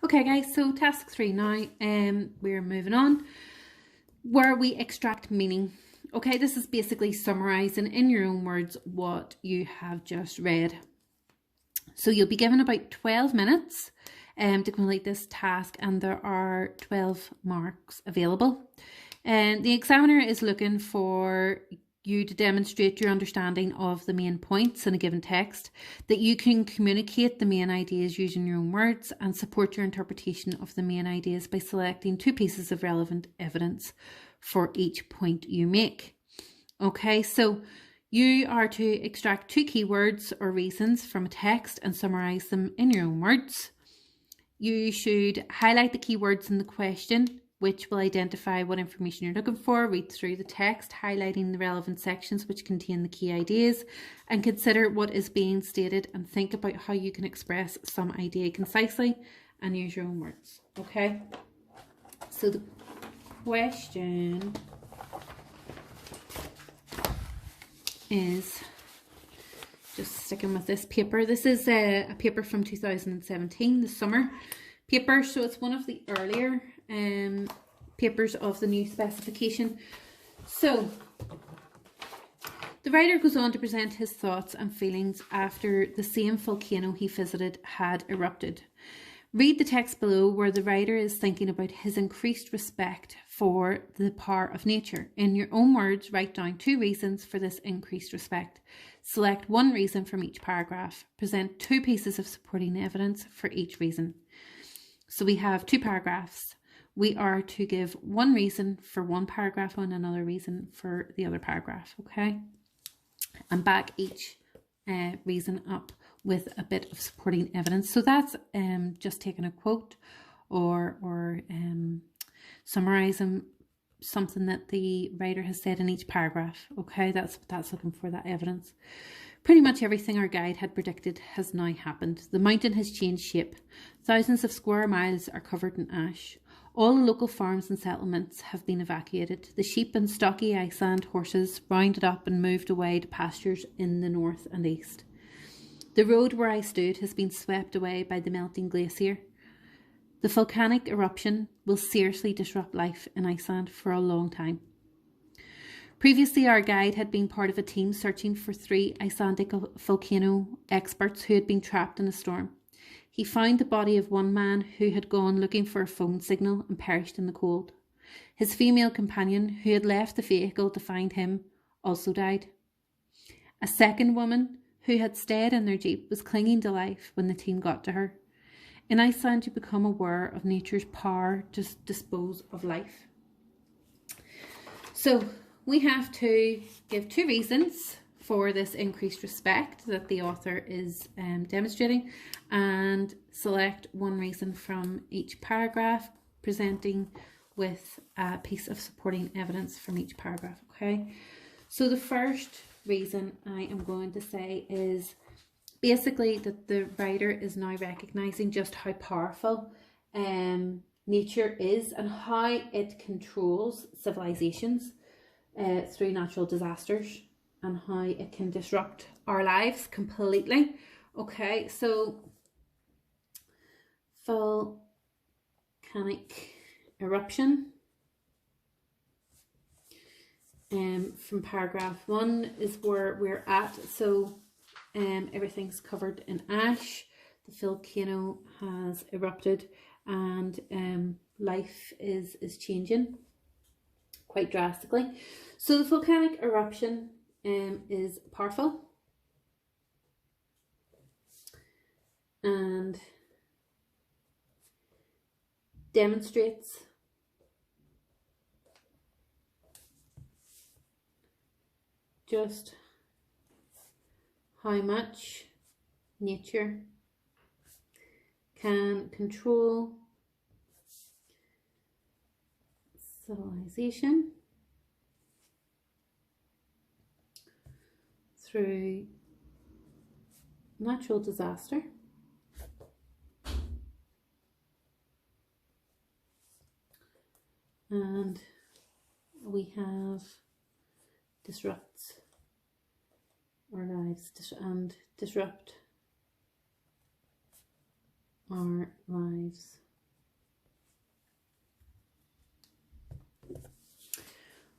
Okay guys, so task 3 now, we're moving on, where we extract meaning. Okay, this is basically summarising in your own words what you have just read. So you'll be given about 12 minutes to complete this task, and there are 12 marks available. And the examiner is looking for you to demonstrate your understanding of the main points in a given text, that you can communicate the main ideas using your own words, and support your interpretation of the main ideas by selecting 2 pieces of relevant evidence for each point you make. Okay, so you are to extract 2 keywords or reasons from a text and summarise them in your own words. You should highlight the keywords in the question, which will identify what information you're looking for. Read through the text, highlighting the relevant sections which contain the key ideas, and consider what is being stated and think about how you can express some idea concisely and use your own words. Okay, so the question is, just sticking with this paper, this is a paper from 2017, the summer paper, so it's one of the earlier papers of the new specification. So the writer goes on to present his thoughts and feelings after the same volcano he visited had erupted. Read the text below, where the writer is thinking about his increased respect for the power of nature. In your own words, write down 2 reasons for this increased respect. Select 1 reason from each paragraph. Present 2 pieces of supporting evidence for each reason. So we have 2 paragraphs. We are to give 1 reason for 1 paragraph and another reason for the other paragraph, okay? And back each reason up with a bit of supporting evidence. So that's just taking a quote or summarising something that the writer has said in each paragraph. Okay, that's looking for that evidence. Pretty much everything our guide had predicted has now happened. The mountain has changed shape. Thousands of square miles are covered in ash. All the local farms and settlements have been evacuated. The sheep and stocky Iceland horses rounded up and moved away to pastures in the north and east. The road where I stood has been swept away by the melting glacier. The volcanic eruption will seriously disrupt life in Iceland for a long time. Previously, our guide had been part of a team searching for 3 Icelandic volcano experts who had been trapped in a storm. He found the body of one man who had gone looking for a phone signal and perished in the cold. His female companion, who had left the vehicle to find him, also died. A second woman, who had stayed in their jeep, was clinging to life when the team got to her. In Iceland, you become aware of nature's power to dispose of life. So we have to give 2 reasons for this increased respect that the author is demonstrating, and select 1 reason from each paragraph, presenting with a piece of supporting evidence from each paragraph. Okay, so the first reason I am going to say is basically that the writer is now recognizing just how powerful nature is and how it controls civilizations through natural disasters, and how it can disrupt our lives completely. Okay, so volcanic eruption. From paragraph 1 is where we're at. So everything's covered in ash. The volcano has erupted, and life is changing quite drastically. So the volcanic eruption is powerful and demonstrates just how much nature can control civilization through natural disaster and we have disrupts our lives and disrupt our lives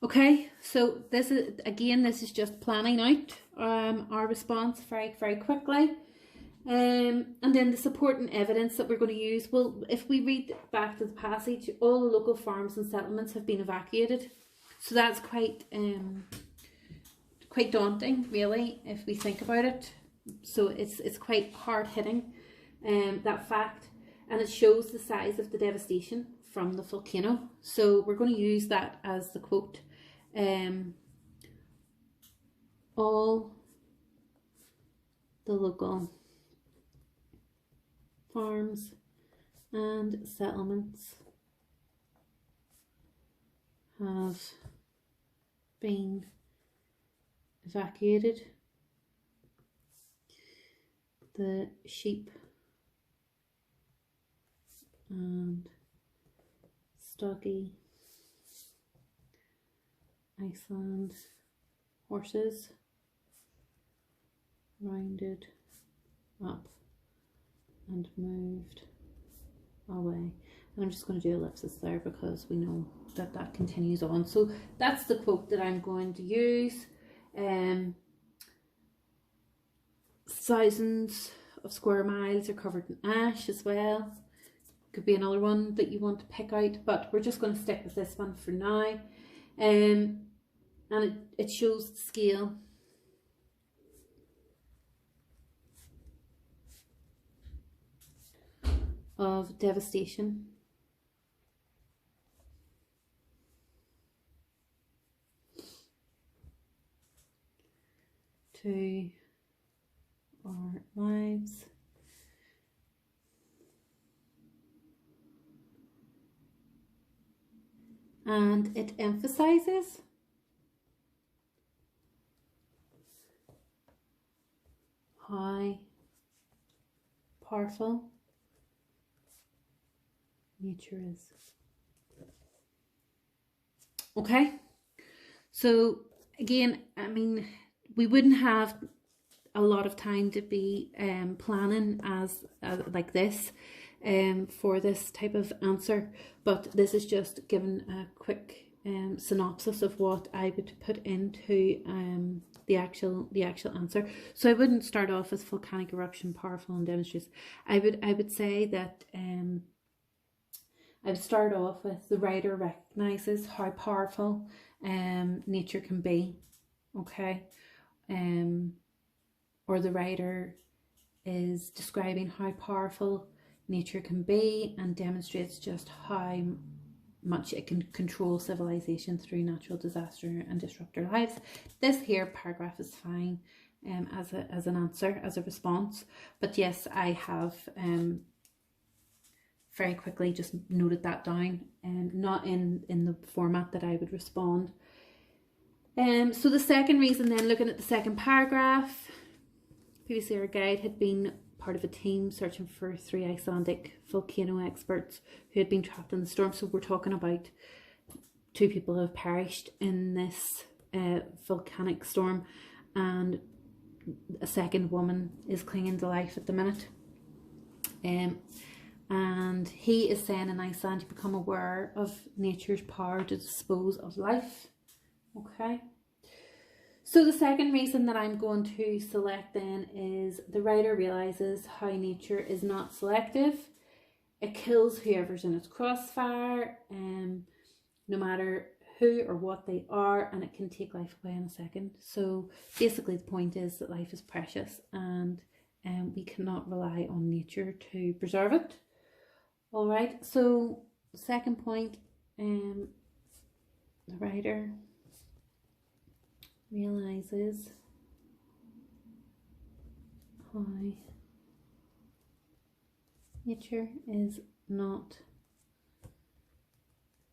Okay, so this is just planning out our response very, very quickly. And then the supporting evidence that we're going to use. Well, if we read back to the passage, all the local farms and settlements have been evacuated. So that's quite daunting, really, if we think about it. So it's quite hard hitting, that fact, and it shows the size of the devastation from the volcano. So we're going to use that as the quote. All the local farms and settlements have been evacuated. The sheep and stocky Iceland horses rounded up and moved away. And I'm just going to do ellipsis there because we know that that continues on. So that's the quote that I'm going to use. Thousands of square miles are covered in ash as well. Could be another one that you want to pick out, but we're just going to stick with this one for now. And it shows the scale of devastation to our lives. And it emphasizes how powerful nature is. Okay, so again, I mean, we wouldn't have a lot of time to be planning as like this for this type of answer, but this is just given a quick synopsis of what I would put into the actual answer. So I wouldn't start off with volcanic eruption, powerful and demonstrates. I would say that I would start off with the writer recognizes how powerful nature can be. Okay, or the writer is describing how powerful nature can be and demonstrates just how much it can control civilization through natural disaster and disrupt our lives. This here paragraph is fine as an answer, as a response, but yes, I have very quickly just noted that down, and not in the format that I would respond. So the second reason then, looking at the second paragraph, previously our guide had been part of a team searching for 3 Icelandic volcano experts who had been trapped in the storm. So we're talking about 2 people who have perished in this volcanic storm, and a second woman is clinging to life at the minute. And he is saying in Iceland, you become aware of nature's power to dispose of life. Okay. So the second reason that I'm going to select then is the writer realizes how nature is not selective. It kills whoever's in its crossfire, no matter who or what they are, and it can take life away in a second. So basically the point is that life is precious, and we cannot rely on nature to preserve it. All right, so the second point, the writer realizes how nature is not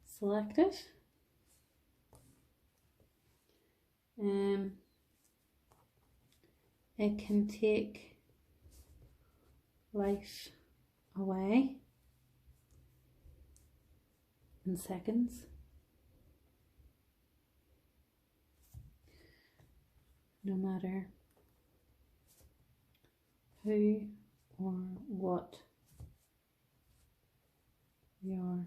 selective. It can take life away in seconds. No matter who or what we are